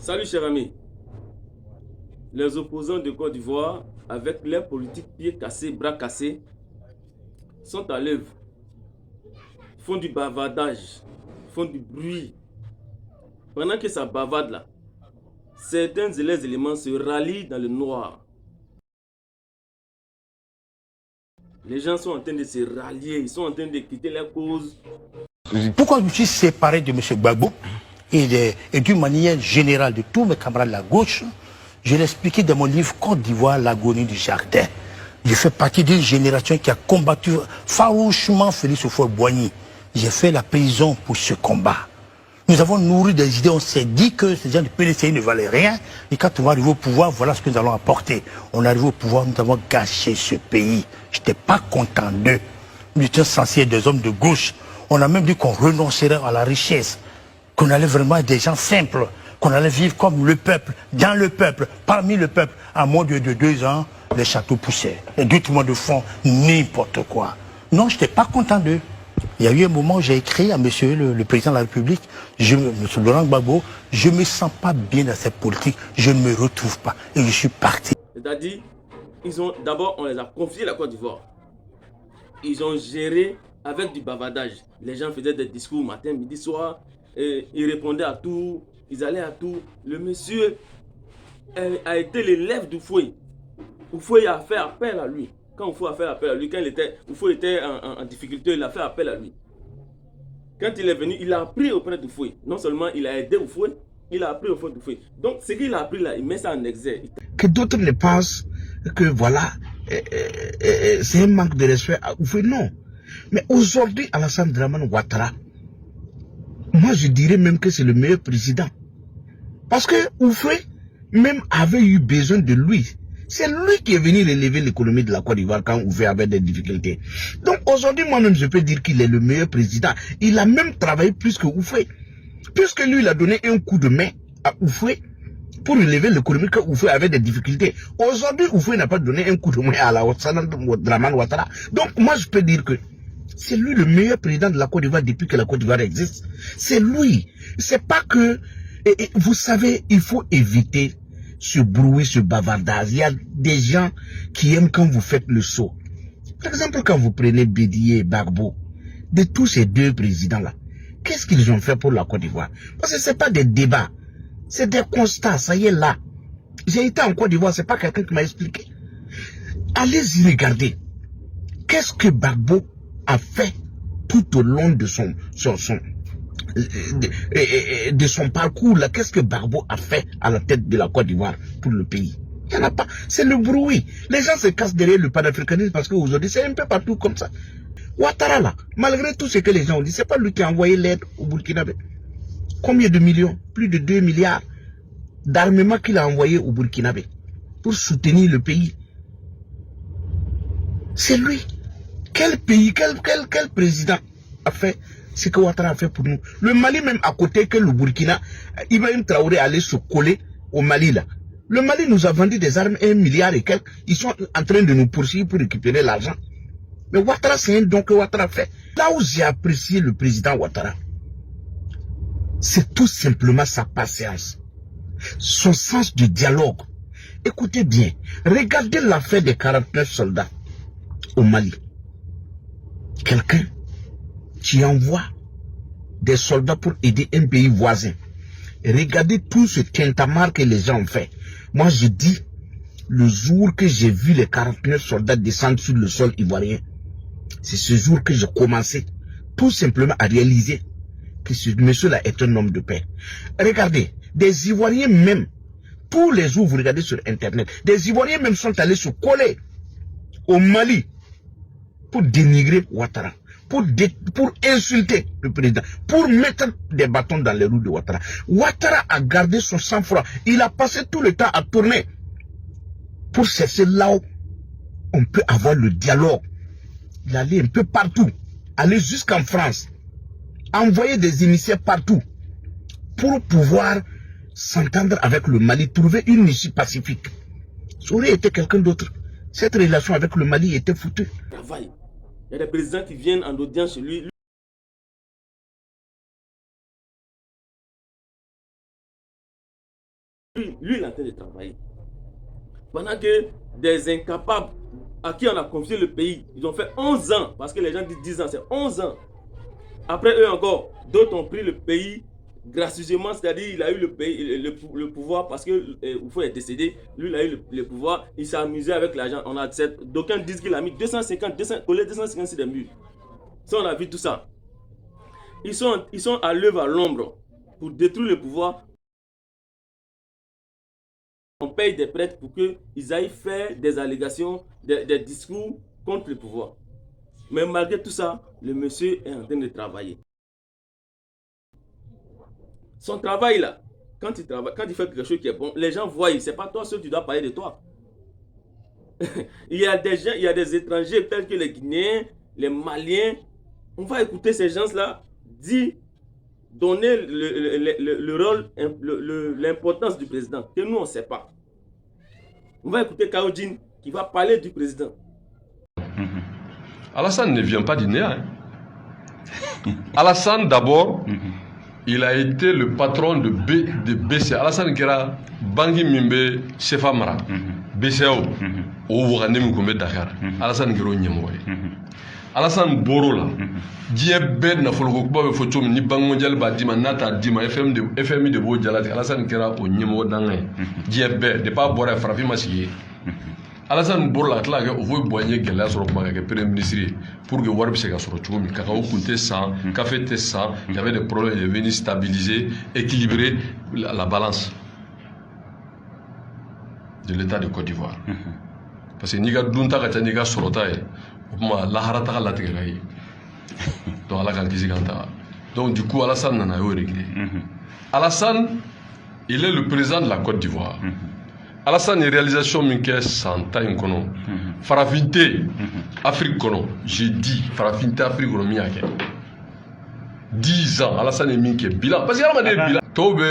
Salut cher ami. Les opposants de Côte d'Ivoire, avec leur politique pieds cassés, bras cassés, sont à l'œuvre, font du bavardage, font du bruit. Pendant que ça bavarde là, certains de les éléments se rallient dans le noir. Les gens sont en train de se rallier, ils sont en train de quitter leur cause. Pourquoi je me suis séparé de M. Gbagbo et d'une manière générale de tous mes camarades de la gauche? Je l'ai expliqué dans mon livre Côte d'Ivoire, l'agonie du jardin. Je fais partie d'une génération qui a combattu farouchement Félix Houphouët-Boigny. J'ai fait la prison pour ce combat. Nous avons nourri des idées, on s'est dit que ces gens du PDCI ne valaient rien. Et quand on va arriver au pouvoir, voilà ce que nous allons apporter. On est arrivé au pouvoir, nous avons gâché ce pays. Je n'étais pas content d'eux. Nous étions censés être des hommes de gauche. On a même dit qu'on renoncerait à la richesse, qu'on allait vraiment être des gens simples, qu'on allait vivre comme le peuple, dans le peuple, parmi le peuple. À moins de 2 ans, les châteaux poussaient. Les deux tourments de fond, n'importe quoi. Non, je n'étais pas content d'eux. Il y a eu un moment où j'ai écrit à monsieur le président de la République, monsieur Laurent Gbagbo, je ne me sens pas bien dans cette politique, je ne me retrouve pas. Et je suis parti. C'est-à-dire, d'abord, on les a confiés à la Côte d'Ivoire. Ils ont géré avec du bavardage. Les gens faisaient des discours matin, midi, soir. Et ils répondaient à tout. Ils allaient à tout. Le monsieur a été l'élève d'Houphouët. Houphouët a fait appel à lui. Quand Houphouët a fait appel à lui, quand Houphouët était en difficulté, il a fait appel à lui. Quand il est venu, il a appris auprès d'Houphouët. Non seulement il a aidé Houphouët, il a appris auprès d'Houphouët. Donc ce qu'il a appris là, il met ça en exergue. Que d'autres ne pensent que voilà, c'est un manque de respect à Houphouët, non. Mais aujourd'hui, Alassane Dramane Ouattara, moi je dirais même que c'est le meilleur président. Parce que Houphouët même avait eu besoin de lui. C'est lui qui est venu relever l'économie de la Côte d'Ivoire quand Houphouët avait des difficultés. Donc aujourd'hui, moi-même, je peux dire qu'il est le meilleur président. Il a même travaillé plus que Houphouët. Puisque lui, il a donné un coup de main à Houphouët pour relever l'économie quand Houphouët avait des difficultés. Aujourd'hui, Houphouët n'a pas donné un coup de main à Alassane Dramane Ouattara. Donc moi, je peux dire que c'est lui le meilleur président de la Côte d'Ivoire depuis que la Côte d'Ivoire existe. C'est lui. C'est pas que... vous savez, il faut éviter ce bruit, ce bavardage. Il y a des gens qui aiment quand vous faites le saut. Par exemple, quand vous prenez Bédié et Gbagbo, de tous ces deux présidents-là, qu'est-ce qu'ils ont fait pour la Côte d'Ivoire? Parce que ce n'est pas des débats, c'est des constats, ça y est là. J'ai été en Côte d'Ivoire, ce n'est pas quelqu'un qui m'a expliqué. Allez-y regarder. Qu'est-ce que Gbagbo a fait tout au long de son parcours là? Qu'est-ce que Gbagbo a fait à la tête de la Côte d'Ivoire pour le pays? Il n'y en a pas. C'est le bruit. Les gens se cassent derrière le panafricanisme parce qu'aujourd'hui, c'est un peu partout comme ça. Ouattara là, malgré tout ce que les gens ont dit, c'est pas lui qui a envoyé l'aide au Burkinabé. Combien de millions? Plus de 2 milliards d'armements qu'il a envoyé au Burkinabé pour soutenir le pays. C'est lui. Quel pays, quel président a fait ce que Ouattara a fait pour nous? Le Mali même à côté que le Burkina, Ibrahim Traoré allait se coller au Mali là. Le Mali nous a vendu des armes 1 milliard et quelques. Ils sont en train de nous poursuivre pour récupérer l'argent. Mais Ouattara, c'est un don que Ouattara fait. Là où j'ai apprécié le président Ouattara, c'est tout simplement sa patience, son sens du dialogue. Écoutez bien, regardez l'affaire des 49 soldats au Mali. Quelqu'un qui envoie des soldats pour aider un pays voisin. Et regardez tout ce tintamarre que les gens ont fait. Moi, je dis, le jour que j'ai vu les 49 soldats descendre sur le sol ivoirien, c'est ce jour que j'ai commencé tout simplement à réaliser que ce monsieur-là est un homme de paix. Regardez, des Ivoiriens même, tous les jours vous regardez sur Internet, des Ivoiriens même sont allés se coller au Mali pour dénigrer Ouattara, pour insulter le président, pour mettre des bâtons dans les roues de Ouattara. Ouattara a gardé son sang-froid. Il a passé tout le temps à tourner pour chercher là où on peut avoir le dialogue. Il allait un peu partout, aller jusqu'en France, envoyer des émissaires partout pour pouvoir s'entendre avec le Mali, trouver une issue pacifique. Ça aurait été quelqu'un d'autre. Cette relation avec le Mali était foutue. Il y a des présidents qui viennent en audience chez lui. Lui, il est en train de travailler. Pendant que des incapables à qui on a confié le pays, ils ont fait 11 ans, parce que les gens disent 10 ans, c'est 11 ans. Après eux encore, d'autres ont pris le pays gracieusement, c'est-à-dire il a eu le pays, le pouvoir parce que Oufou est décédé, lui il a eu le pouvoir, il s'est amusé avec l'argent. On a d'aucuns disent qu'il a mis 250 sur des murs. Ça on a vu tout ça. Ils sont à l'œuvre à l'ombre pour détruire le pouvoir. On paye des prêtres pour qu'ils aillent faire des allégations, des discours contre le pouvoir. Mais malgré tout ça, le monsieur est en train de travailler. Son travail là, quand il fait quelque chose qui est bon, les gens voient, c'est pas toi seul, tu dois parler de toi. Il y a des gens, il y a des étrangers tels que les Guinéens, les Maliens. On va écouter ces gens-là donner le rôle, l'importance du président, que nous on ne sait pas. On va écouter Kaodjin qui va parler du président. Alassane ne vient pas du Néa. Alassane d'abord, il a été le patron de BC. Alassane Kera, Bangui Mimbe, Sefa Mara, BCAO, au Ouaganem Koumé Dakar. Alassane Kero Nyemoy. Alassane Borola, Diebe Nafolokouba, Fotom, ni Bank Mondial Badima, Nata Dima, FMI de Bodjalat, Alassane Kera au Nyemo Dangé. Diebe, de pas boire Frafi Massier. Alassane Borola, là, on veut boigner Gela sur le Premier ministre pour que Warb se casse sur le Tchoumi, Kakao Kunte 100, Café T 100, il y avait des problèmes, il est venu stabiliser, équilibrer la balance de l'État de Côte d'Ivoire. Parce que Niga Dunta Kata Niga Sorotae, Laharata Lategaï. Donc Alakan Kiziganta. Donc du coup, Alassane n'en a eu réglé. Alassane, il est le président de la Côte d'Ivoire. Alassane, réalisation Minke Santa Inkono. Farafinte, Afrique Kono. J'ai dit, Farafinte, Afrique Kono Miyake. 10 ans, Alassane Minke, bilan. Parce qu'il y a un bilan. Tobe,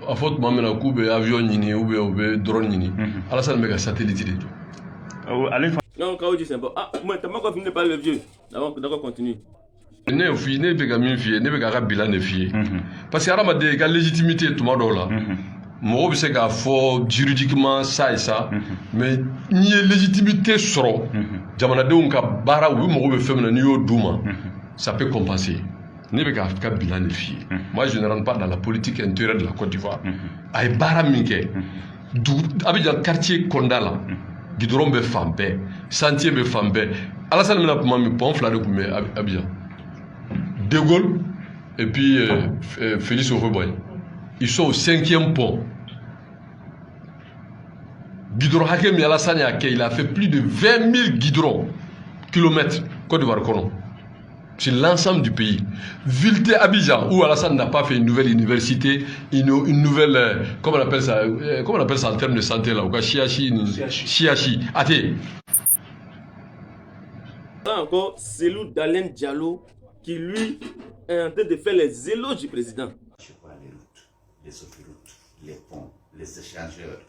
en fait, Mamena Koube, avion Nini, ou drone Nini. Alassane Mega satellite. Non, Kaodji, c'est bon. Ah, moi, t'as pas encore fini de parler le vieux. D'accord, continue. Ne fille, ne pega min fille, ne pega bilan de fille. Parce qu'il y a la légitimité, tout le monde là. Moi, je sais qu'il faut juridiquement ça et ça, mais il y a légitimité sur Jamanadeon ka bara ou moi je fais un niveau douma, ça peut compenser. Ne peut qu'à bilan de filles. Moi, je ne rentre pas dans la politique intérieure de la Côte d'Ivoire. Aïe bara minke, Abidjan quartier Kondala, Guidron be Fambe, Sentier be Fambe, Alassane mena pour moi me pon flare comme Abidjan. De Gaulle et puis Félix Houphouët-Boigny. Ils sont au 5e pont. Guidron Hakem Alassane Ake, il a fait plus de 20 000 guidrons kilomètres Côte d'Ivoire Kono. C'est l'ensemble du pays. Ville Abidjan, où Alassane n'a pas fait une nouvelle université, une nouvelle, comment on appelle ça en termes de santé là, ou Chiachi. Athé. Là encore, c'est Selou Dalen Diallo qui lui est en train de faire les éloges du président. Je vois les routes, les autoroutes, les ponts, les échangeurs.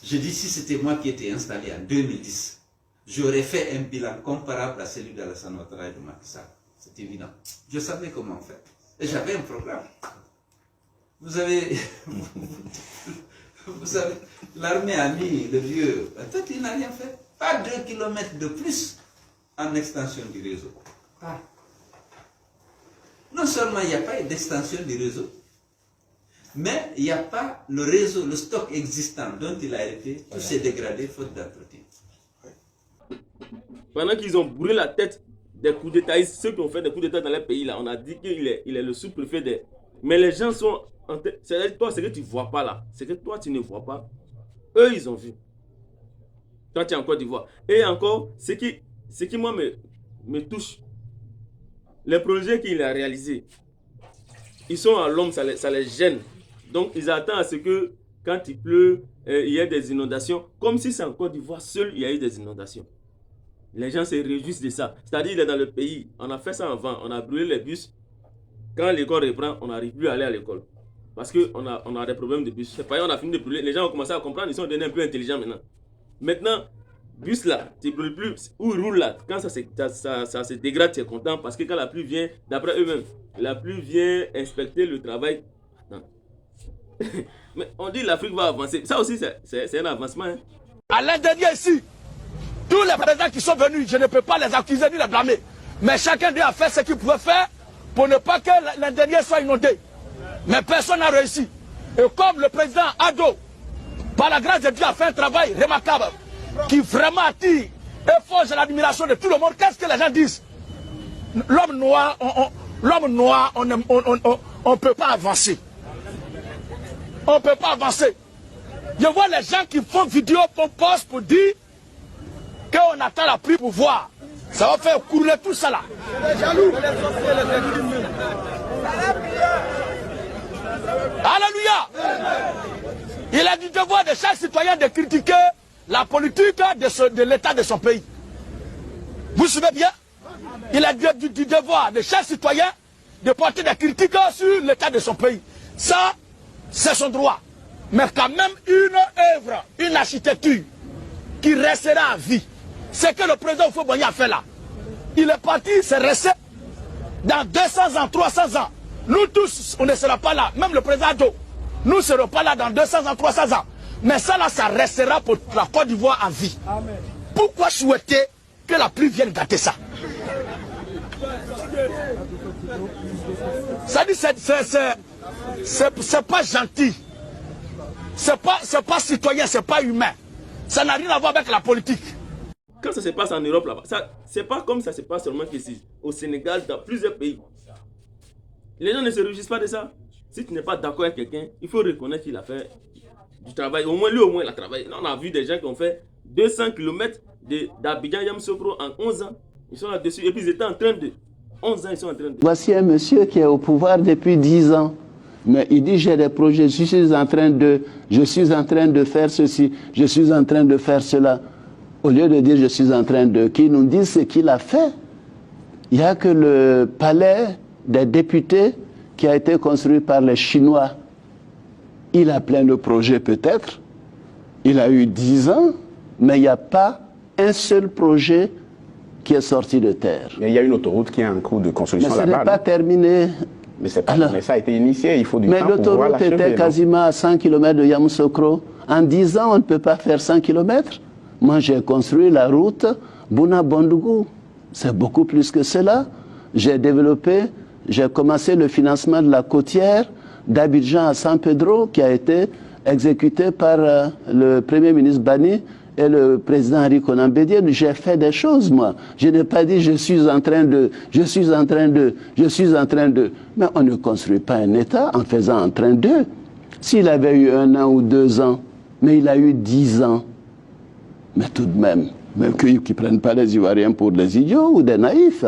Je dis, si c'était moi qui étais installé en 2010, j'aurais fait un bilan comparable à celui d'Alassane Ouattara et de Macky Sall. C'est évident. Je savais comment faire. Et j'avais un programme. Vous savez, l'armée a mis le vieux. En fait, il n'a rien fait. Pas 2 kilomètres de plus en extension du réseau. Pas. Non seulement il n'y a pas d'extension du réseau, mais il n'y a pas le réseau, le stock existant dont il a été, tout s'est dégradé faute d'entretien. Pendant qu'ils ont brûlé la tête des coups d'État, ceux qui ont fait des coups d'État dans les pays là, on a dit qu'il est le sous-préfet des... Mais les gens sont... C'est toi, c'est que tu ne vois pas là. C'est que toi, tu ne vois pas. Eux, ils ont vu. Quand tu es en Côte d'Ivoire. Et encore, ce qui moi me touche, les projets qu'il a réalisés, ils sont à l'homme, ça les gêne. Donc, ils attendent à ce que, quand il pleut, il y ait des inondations. Comme si c'est en Côte d'Ivoire seul, il y a eu des inondations. Les gens se réjouissent de ça. C'est-à-dire, il est dans le pays. On a fait ça avant. On a brûlé les bus. Quand l'école reprend, on n'arrive plus à aller à l'école. Parce qu'on a des problèmes de bus. C'est pas on a fini de brûler. Les gens ont commencé à comprendre. Ils sont devenus un peu intelligents maintenant. Maintenant, bus là, tu ne brûles plus. Où il roule là, quand ça se dégrade, tu es content. Parce que quand la pluie vient, d'après eux-mêmes, la pluie vient inspecter le travail Mais on dit l'Afrique va avancer. Ça aussi, c'est un avancement. Hein. À l'intérieur ici, tous les présidents qui sont venus, je ne peux pas les accuser ni les blâmer. Mais chacun d'eux a fait ce qu'il pouvait faire pour ne pas que l'intérieur soit inondé. Mais personne n'a réussi. Et comme le président Ado, par la grâce de Dieu, a fait un travail remarquable, qui vraiment attire et forge l'admiration de tout le monde, qu'est-ce que les gens disent? L'homme noir, on ne peut pas avancer. On ne peut pas avancer. Je vois les gens qui font vidéo pompose pour dire qu'on attend la pluie pour voir. Ça va faire couler tout ça là. Alléluia. Il a du devoir de chaque citoyen de critiquer la politique de l'État de son pays. Vous suivez bien? Il a du devoir de chaque citoyen de porter des critiques sur l'État de son pays. Ça, c'est son droit. Mais quand même une œuvre, une architecture qui restera à vie. C'est que le président Houphouët-Boigny a fait là. Il est parti, c'est resté dans 200 ans, 300 ans. Nous tous, on ne sera pas là. Même le président Ado, nous ne serons pas là dans 200 ans, 300 ans. Mais ça là, ça restera pour la Côte d'Ivoire à vie. Amen. Pourquoi souhaiter que la pluie vienne gâter ça? Ça dit, c'est pas gentil. C'est pas citoyen, c'est pas humain. Ça n'a rien à voir avec la politique. Quand ça se passe en Europe là-bas, c'est pas comme ça se passe seulement ici. Au Sénégal, dans plusieurs pays. Les gens ne se réjouissent pas de ça. Si tu n'es pas d'accord avec quelqu'un, il faut reconnaître qu'il a fait du travail. Au moins, lui, il a travaillé. Là, on a vu des gens qui ont fait 200 km d'Abidjan Yamoussoukro en 11 ans. Ils sont là-dessus. Et puis, ils étaient en train de... 11 ans, ils sont en train de... Voici un monsieur qui est au pouvoir depuis 10 ans. Mais il dit, j'ai des projets, je suis en train de faire ceci, je suis en train de faire cela. Au lieu de dire, je suis en train de... Qui nous dit ce qu'il a fait. Il n'y a que le palais des députés qui a été construit par les Chinois. Il a plein de projets peut-être. Il a eu 10 ans, mais il n'y a pas un seul projet qui est sorti de terre. Mais il y a une autoroute qui est en cours de construction là-bas. Mais ça n'est pas terminé. Mais ça a été initié, il faut du temps pour pouvoir l'achever. Mais l'autoroute était quasiment à 100 km de Yamoussoukro. En 10 ans, on ne peut pas faire 100 km. Moi, j'ai construit la route Bouna-Bondougou. C'est beaucoup plus que cela. J'ai commencé le financement de la côtière d'Abidjan à San Pedro, qui a été exécuté par le Premier ministre Bani et le président Henri Konan Bédié. J'ai fait des choses, moi. Je n'ai pas dit je suis en train de. Mais on ne construit pas un État en faisant en train de. S'il avait eu 1 an ou 2 ans, mais il a eu 10 ans. Mais tout de même, qu'ils ne prennent pas les Ivoiriens pour des idiots ou des naïfs.